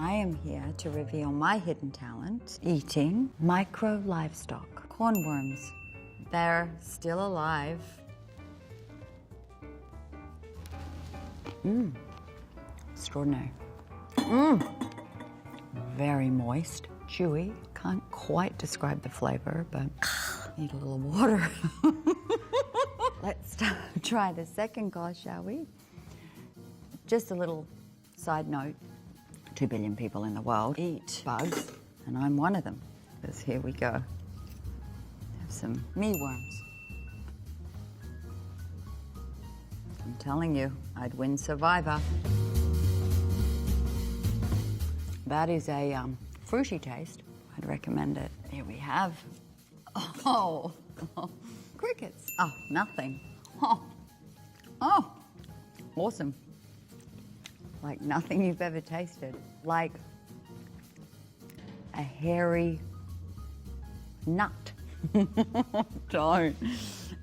I am here to reveal my hidden talent, eating micro livestock, cornworms. They're still alive. Extraordinary. Very moist, chewy. Can't quite describe the flavor, but need a little water. Let's try the second course, shall we? Just a little side note. 2 billion people in the world eat bugs, and I'm one of them. Because here we go. Have some mealworms. I'm telling you, I'd win Survivor. That is a fruity taste. I'd recommend it. Here we have. Oh, crickets. Oh, nothing. Oh, awesome. Like nothing you've ever tasted. Like a hairy nut. Don't.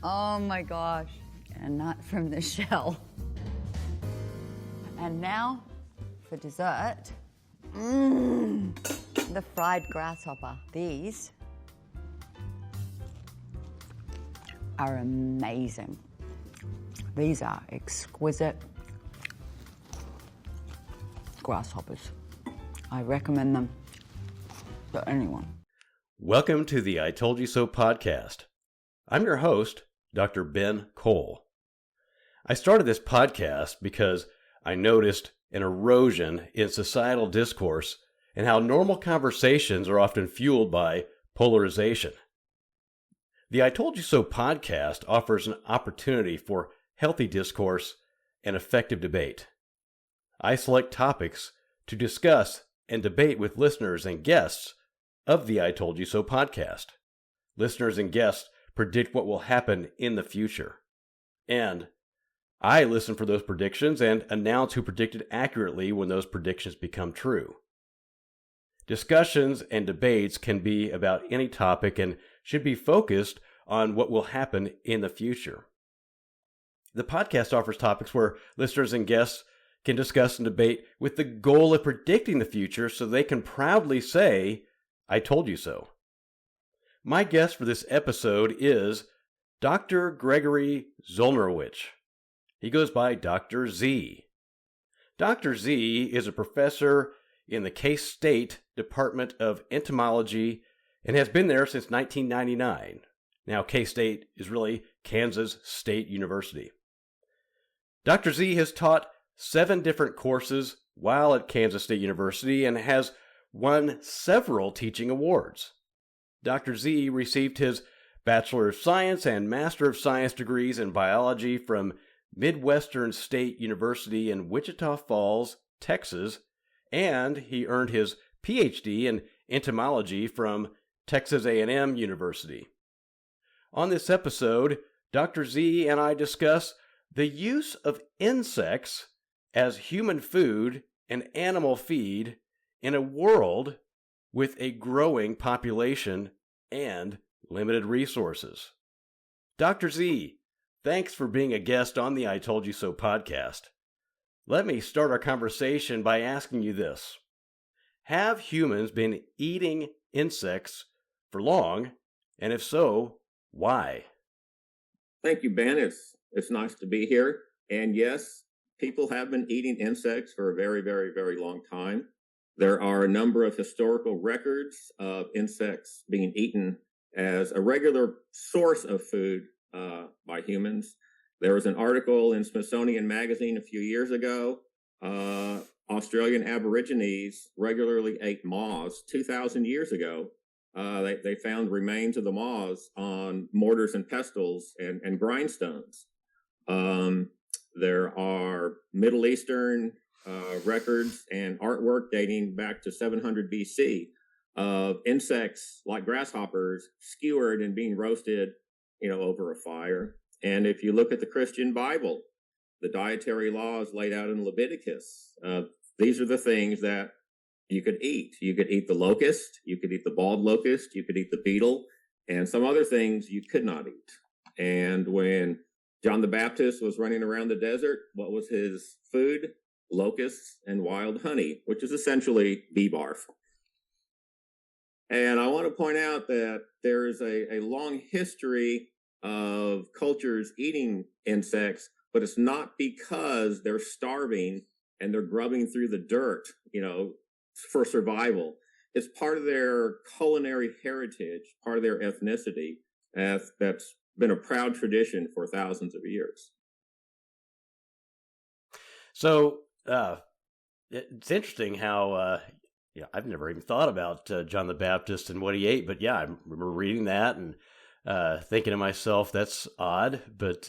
Oh my gosh. A nut from the shell. And now for dessert. The fried grasshopper. These are amazing. These are exquisite grasshoppers. I recommend them to anyone. Welcome to the I Told You So podcast. I'm your host, Dr. Ben Kohl. I started this podcast because I noticed an erosion in societal discourse and how normal conversations are often fueled by polarization. The I Told You So podcast offers an opportunity for healthy discourse and effective debate. I select topics to discuss and debate with listeners and guests of the I Told You So podcast. Listeners and guests predict what will happen in the future. And I listen for those predictions and announce who predicted accurately when those predictions become true. Discussions and debates can be about any topic and should be focused on what will happen in the future. The podcast offers topics where listeners and guests can discuss and debate with the goal of predicting the future so they can proudly say, I told you so. My guest for this episode is Dr. Gregory Zolnerowich. He goes by Dr. Z. Dr. Z is a professor in the K-State Department of Entomology and has been there since 1999. Now, K-State is really Kansas State University. Dr. Z has taught 7 different courses while at Kansas State University and has won several teaching awards. Dr. Z received his Bachelor of Science and Master of Science degrees in biology from Midwestern State University in Wichita Falls, Texas, and he earned his PhD in entomology from Texas A&M University. On this episode, Dr. Z and I discuss the use of insects as human food and animal feed in a world with a growing population and limited resources. Dr. Z, thanks for being a guest on the I Told You So podcast. Let me start our conversation by asking you this. Have humans been eating insects for long? And if so, why? Thank you, Ben. It's nice to be here. And yes, people have been eating insects for a very, very, very long time. There are a number of historical records of insects being eaten as a regular source of food by humans. There was an article in Smithsonian Magazine a few years ago. Australian Aborigines regularly ate moths 2,000 years ago. They found remains of the moths on mortars and pestles and grindstones. There are Middle Eastern records and artwork dating back to 700 BC of insects like grasshoppers skewered and being roasted, over a fire. And if you look at the Christian Bible, the dietary laws laid out in Leviticus, these are the things that you could eat. You could eat the locust, you could eat the bald locust, you could eat the beetle, and some other things you could not eat. And when John the Baptist was running around the desert, what was his food? locusts, and wild honey, which is essentially bee barf. And I want to point out that there is a long history of cultures eating insects, but it's not because they're starving and they're grubbing through the dirt, for survival. It's part of their culinary heritage, part of their ethnicity. That's been a proud tradition for thousands of years. So it's interesting how I've never even thought about John the Baptist and what he ate, but I remember reading that and thinking to myself, that's odd, but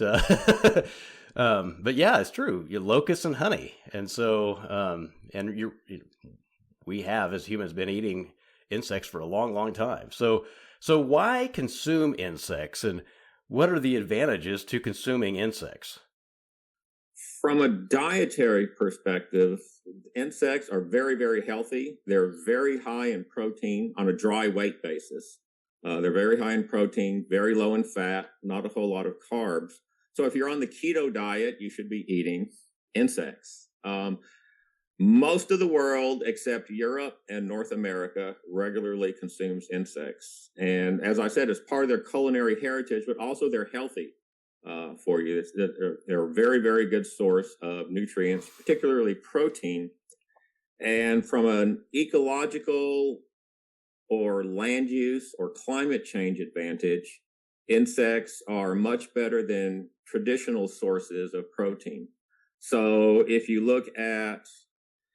but yeah, it's true. Locusts and honey, and so we have as humans been eating insects for a long, long time. So why consume insects, and what are the advantages to consuming insects? From a dietary perspective, insects are very, very healthy. They're very high in protein on a dry weight basis. They're very high in protein, very low in fat, not a whole lot of carbs. So if you're on the keto diet, you should be eating insects. Most of the world, except Europe and North America, regularly consumes insects. And as I said, it's part of their culinary heritage, but also they're healthy for you. They're a very, very good source of nutrients, particularly protein. And from an ecological or land use or climate change advantage, insects are much better than traditional sources of protein. So if you look at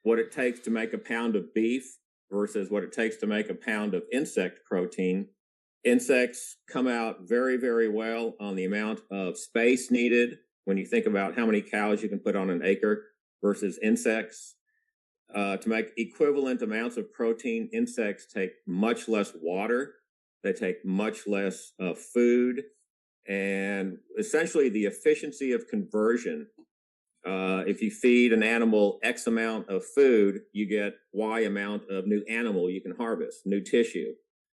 what it takes to make a pound of beef versus what it takes to make a pound of insect protein, insects come out very, very well on the amount of space needed when you think about how many cows you can put on an acre versus insects. To make equivalent amounts of protein, insects take much less water. They take much less food. And essentially the efficiency of conversion, if you feed an animal X amount of food, you get Y amount of new animal you can harvest, new tissue.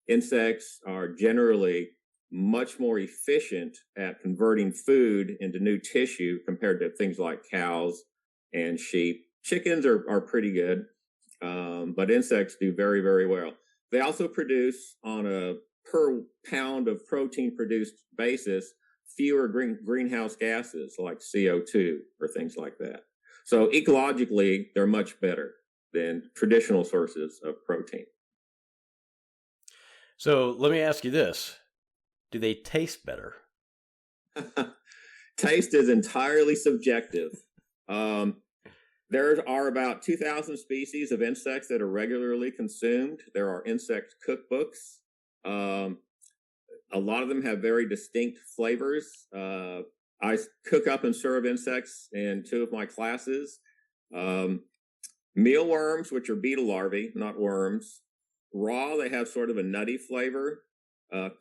Insects are generally much more efficient at converting food into new tissue compared to things like cows and sheep. Chickens are pretty good, but insects do very, very well. They also produce, on a per pound of protein produced basis, fewer greenhouse gases like CO2 or things like that. So ecologically, they're much better than traditional sources of protein. So let me ask you this. Do they taste better? Taste is entirely subjective. There are about 2,000 species of insects that are regularly consumed. There are insect cookbooks. A lot of them have very distinct flavors. I cook up and serve insects in 2 of my classes. Mealworms, which are beetle larvae, not worms. Raw, they have sort of a nutty flavor.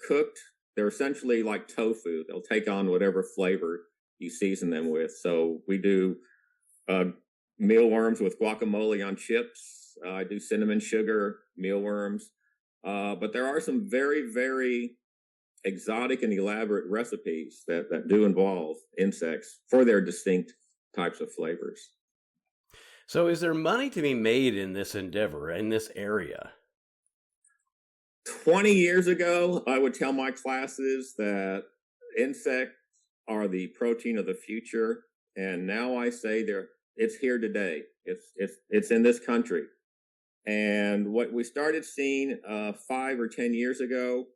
Cooked, they're essentially like tofu. They'll take on whatever flavor you season them with. So we do mealworms with guacamole on chips. I do cinnamon sugar mealworms. But there are some very, very exotic and elaborate recipes that do involve insects for their distinct types of flavors. So is there money to be made in this endeavor, in this area? 20 years ago, I would tell my classes that insects are the protein of the future. And now I say it's here today. It's in this country. And what we started seeing 5 or 10 years ago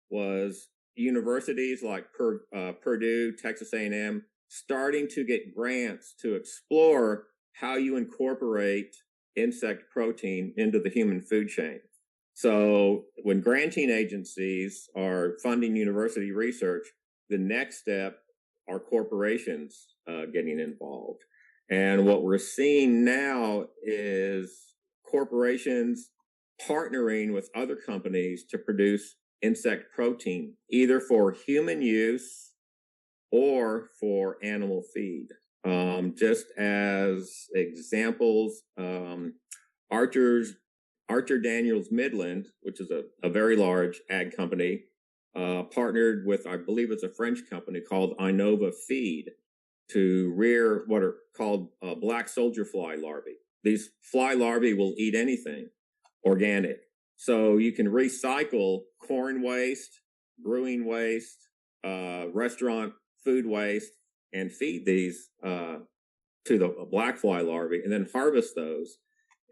was universities like Purdue, Texas A&M, starting to get grants to explore how you incorporate insect protein into the human food chain. So when granting agencies are funding university research, the next step are corporations getting involved. And what we're seeing now is corporations partnering with other companies to produce insect protein, either for human use or for animal feed. Just as examples, Archer Daniels Midland, which is a very large ag company, partnered with, I believe it's a French company called Innova Feed. to rear what are called black soldier fly larvae. These fly larvae will eat anything organic. So you can recycle corn waste, brewing waste, restaurant food waste, and feed these to the black fly larvae, and then harvest those.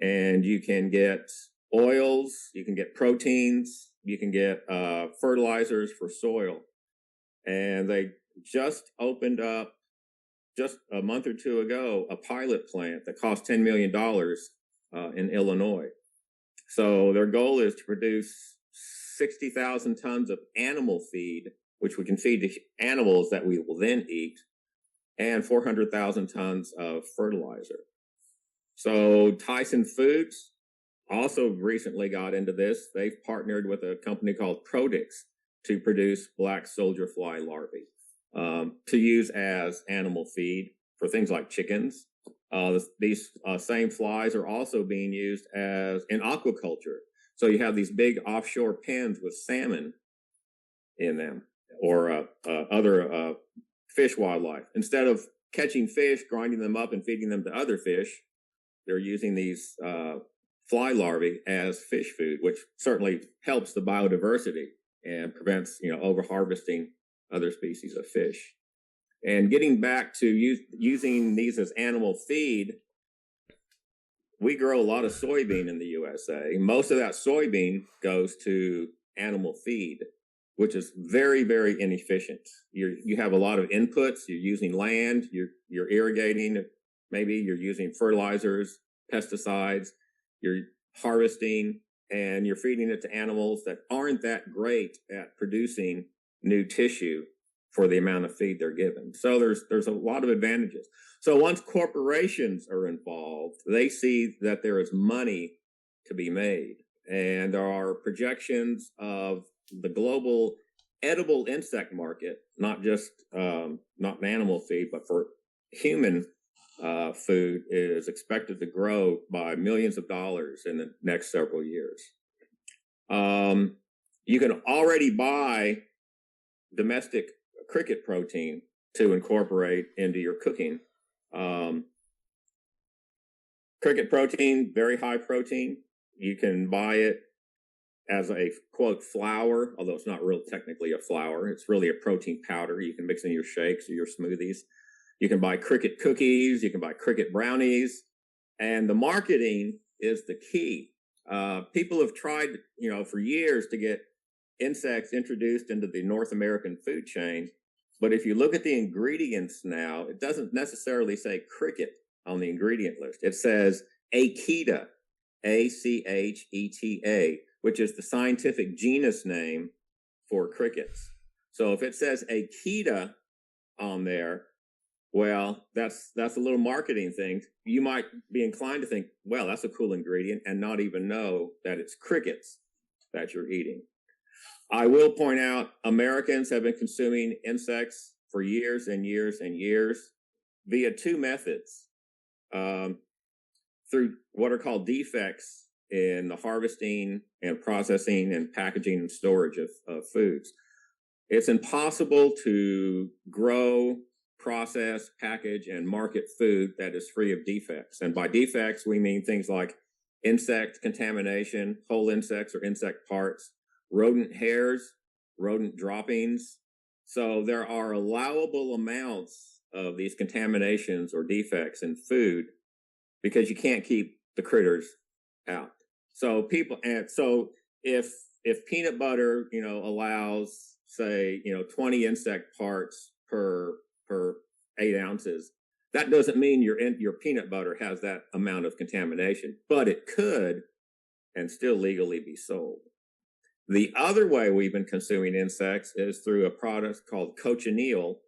And you can get oils, you can get proteins, you can get fertilizers for soil. And they just opened up, just a month or two ago, a pilot plant that cost $10 million in Illinois. So their goal is to produce 60,000 tons of animal feed, which we can feed to animals that we will then eat, and 400,000 tons of fertilizer. So Tyson Foods also recently got into this. They've partnered with a company called Prodix to produce black soldier fly larvae to use as animal feed for things like chickens. These same flies are also being used as in aquaculture. So you have these big offshore pens with salmon in them, or other fish wildlife. Instead of catching fish, grinding them up, and feeding them to other fish, they're using these fly larvae as fish food, which certainly helps the biodiversity and prevents, over harvesting other species of fish. And getting back to using these as animal feed, we grow a lot of soybean in the USA. Most of that soybean goes to animal feed, which is very, very inefficient. You have a lot of inputs. You're using land. You're irrigating. Maybe you're using fertilizers, pesticides. You're harvesting, and you're feeding it to animals that aren't that great at producing new tissue for the amount of feed they're given. So there's a lot of advantages. So once corporations are involved, they see that there is money to be made. And there are projections of the global edible insect market, not just not animal feed, but for human food, is expected to grow by millions of dollars in the next several years. You can already buy domestic cricket protein to incorporate into your cooking. Cricket protein, very high protein. You can buy it as a, quote, flour, although it's not real technically a flour. It's really a protein powder. You can mix in your shakes or your smoothies. You can buy cricket cookies. You can buy cricket brownies. And the marketing is the key. People have tried, for years to get insects introduced into the North American food chain. But if you look at the ingredients now, it doesn't necessarily say cricket on the ingredient list. It says Acheta, A-C-H-E-T-A, which is the scientific genus name for crickets. So if it says Acheta on there, well, that's a little marketing thing. You might be inclined to think, well, that's a cool ingredient, and not even know that it's crickets that you're eating. I will point out, Americans have been consuming insects for years and years and years via two methods. Through what are called defects in the harvesting and processing and packaging and storage of foods. It's impossible to grow, process, package, and market food that is free of defects. And by defects, we mean things like insect contamination, whole insects or insect parts, rodent hairs, rodent droppings. So there are allowable amounts of these contaminations or defects in food because you can't keep the critters out. So if peanut butter, allows, say, 20 insect parts per 8 ounces, that doesn't mean your peanut butter has that amount of contamination, but it could and still legally be sold. The other way we've been consuming insects is through a product called cochineal,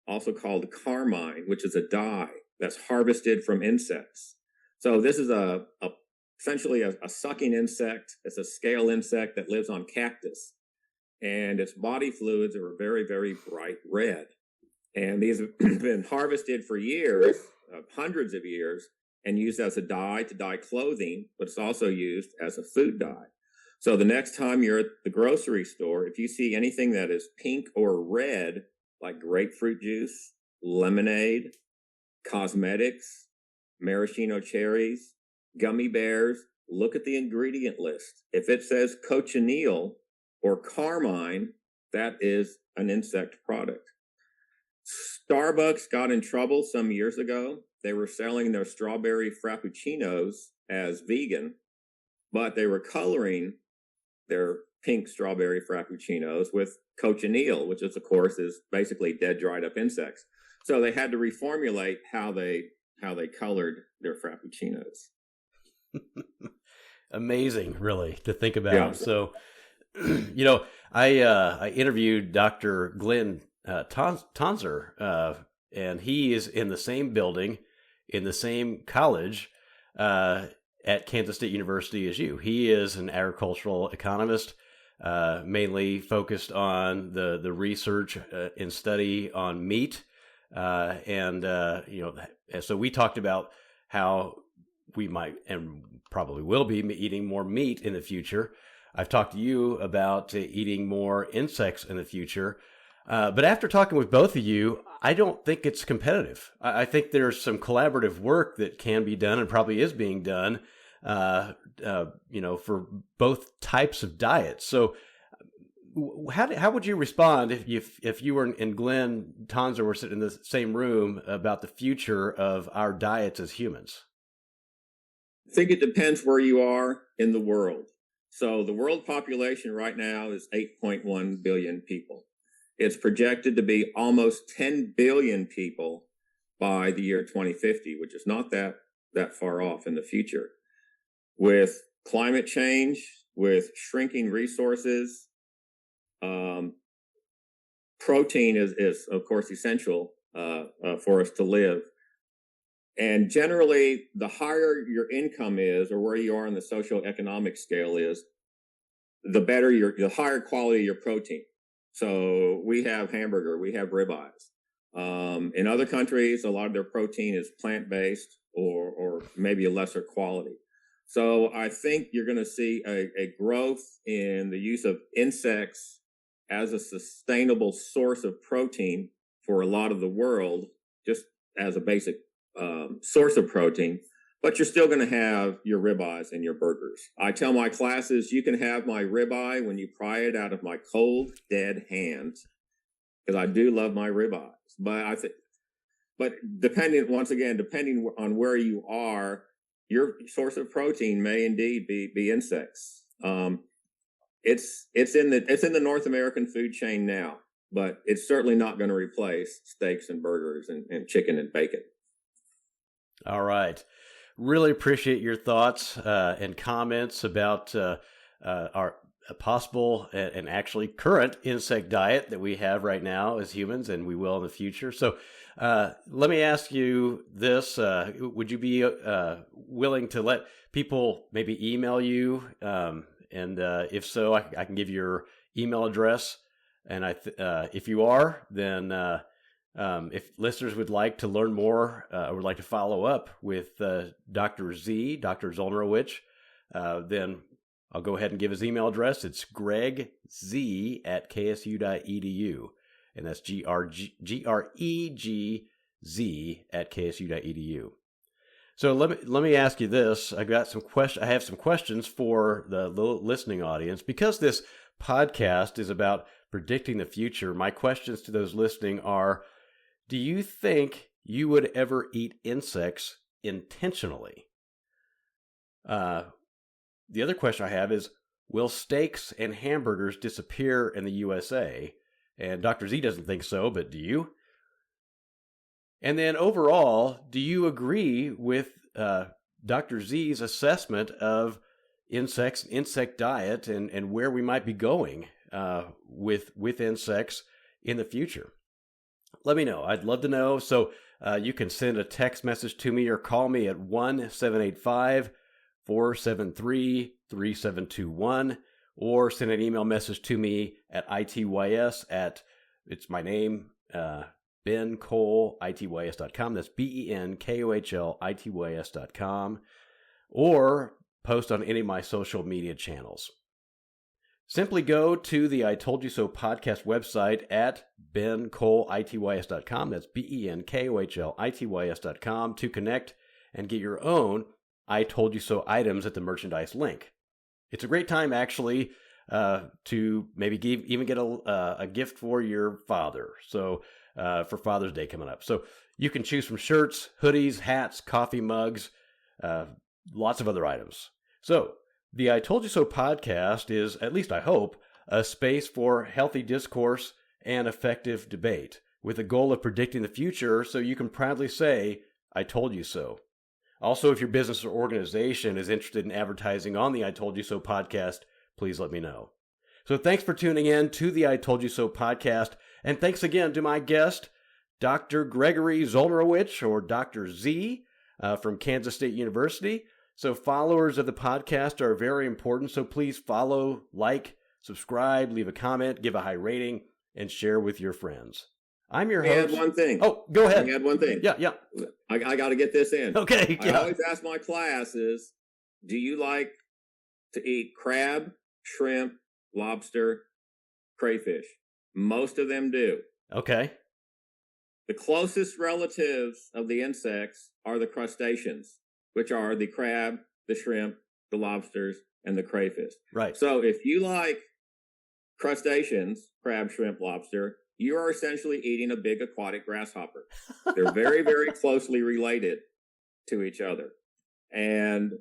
also called carmine, which is a dye that's harvested from insects. So this is essentially a sucking insect. It's a scale insect that lives on cactus, and its body fluids are very, very bright red. And these have been harvested for years, hundreds of years, and used as a dye to dye clothing, but it's also used as a food dye. So the next time you're at the grocery store, if you see anything that is pink or red, like grapefruit juice, lemonade, cosmetics, maraschino cherries, gummy bears. Look at the ingredient list. If it says cochineal or carmine, that is an insect product. Starbucks got in trouble some years ago. They were selling their strawberry frappuccinos as vegan, but they were coloring their pink strawberry frappuccinos with cochineal, which is, of course, is basically dead, dried up insects. So they had to reformulate how they colored their frappuccinos. Amazing, really, to think about. Yeah. So, I interviewed Dr. Glenn Tonser, and he is in the same building, in the same college at Kansas State University as you. He is an agricultural economist, mainly focused on the research and study on meat. So we talked about how we might and probably will be eating more meat in the future. I've talked to you about eating more insects in the future. But after talking with both of you, I don't think it's competitive. I think there's some collaborative work that can be done and probably is being done, for both types of diets. So how would you respond if you were and Glenn Tonser were sitting in the same room about the future of our diets as humans? I think it depends where you are in the world. So the world population right now is 8.1 billion people. It's projected to be almost 10 billion people by the year 2050, which is not that far off in the future. With climate change, with shrinking resources, protein is of course essential for us to live. And generally, the higher your income is, or where you are in the socioeconomic scale is, the higher quality your protein. So we have hamburger, we have ribeyes. In other countries, a lot of their protein is plant-based or maybe a lesser quality. So I think you're going to see a growth in the use of insects as a sustainable source of protein for a lot of the world, just as a basic source of protein, but you're still going to have your ribeyes and your burgers. I tell my classes, you can have my ribeye when you pry it out of my cold, dead hands, because I do love my ribeyes. But depending on where you are, your source of protein may indeed be insects. It's in the North American food chain now, but it's certainly not going to replace steaks and burgers and chicken and bacon. All right. Really appreciate your thoughts and comments about our possible and actually current insect diet that we have right now as humans, and we will in the future. So let me ask you this. Would you be willing to let people maybe email you? And if so, I can give your email address. And if you are, then if listeners would like to learn more or would like to follow up with Dr. Zolnerowich, then I'll go ahead and give his email address. It's gregz@ksu.edu, and that's gregz@ksu.edu. So let me ask you this. I have some questions for the listening audience. Because this podcast is about predicting the future, my questions to those listening are: do you think you would ever eat insects intentionally? The other question I have is, will steaks and hamburgers disappear in the USA? And Dr. Z doesn't think so, but do you? And then overall, do you agree with Dr. Z's assessment of insects, insect diet, and where we might be going with insects in the future? Let me know. I'd love to know. So you can send a text message to me or call me at 1-785-473-3721, or send an email message to me at ITYS it's my name, BenKohlITYS.com. That's BenKohlITYS.com, or post on any of my social media channels. simply go to the I Told You So podcast website at BenKohlITYS.com. That's BenKohlITYS.com to connect and get your own I Told You So items at the merchandise link. It's a great time, actually, to maybe even get a gift for your father. So for Father's Day coming up. So you can choose from shirts, hoodies, hats, coffee mugs, lots of other items. So the I Told You So podcast is, at least I hope, a space for healthy discourse and effective debate with the goal of predicting the future so you can proudly say, I told you so. Also, if your business or organization is interested in advertising on the I Told You So podcast, please let me know. So thanks for tuning in to the I Told You So podcast, and thanks again to my guest, Dr. Gregory Zolnerowich, or Dr. Z, from Kansas State University. So followers of the podcast are very important, so please follow, like, subscribe, leave a comment, give a high rating, and share with your friends. I'm your host. Add one thing. Oh, go ahead. Add one thing. Yeah. I got to get this in. Okay. I always ask my classes, do you like to eat crab, shrimp, lobster, crayfish? Most of them do. Okay. The closest relatives of the insects are the crustaceans, which are the crab, the shrimp, the lobsters, and the crayfish. Right. So if you like crustaceans, crab, shrimp, lobster, you are essentially eating a big aquatic grasshopper. They're very, very closely related to each other. And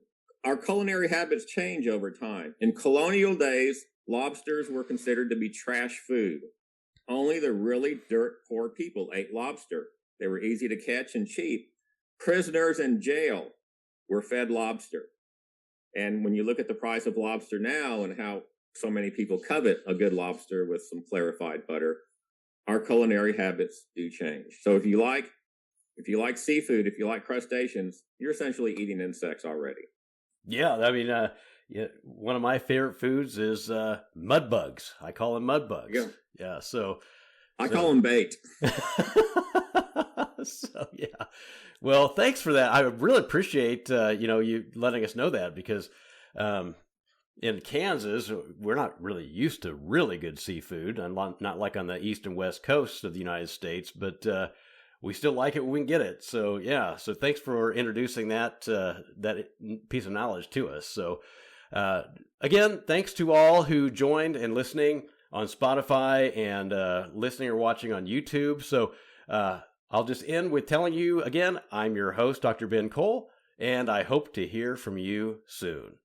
our culinary habits change over time. In colonial days, lobsters were considered to be trash food. Only the really dirt poor people ate lobster. They were easy to catch and cheap. Prisoners in jail were fed lobster. And when you look at the price of lobster now and how so many people covet a good lobster with some clarified butter, our culinary habits do change. So if you like seafood, if you like crustaceans, you're essentially eating insects already. Yeah, I mean, one of my favorite foods is mud bugs. I call them mud bugs. Yeah. So I call them bait. So yeah. Well, thanks for that. I really appreciate you letting us know that, because in Kansas we're not really used to really good seafood, and not like on the east and west coast of the United States, but we still like it when we can get it. So yeah. So thanks for introducing that piece of knowledge to us. So again, thanks to all who joined and listening on Spotify and listening or watching on YouTube. So I'll just end with telling you again, I'm your host, Dr. Ben Kohl, and I hope to hear from you soon.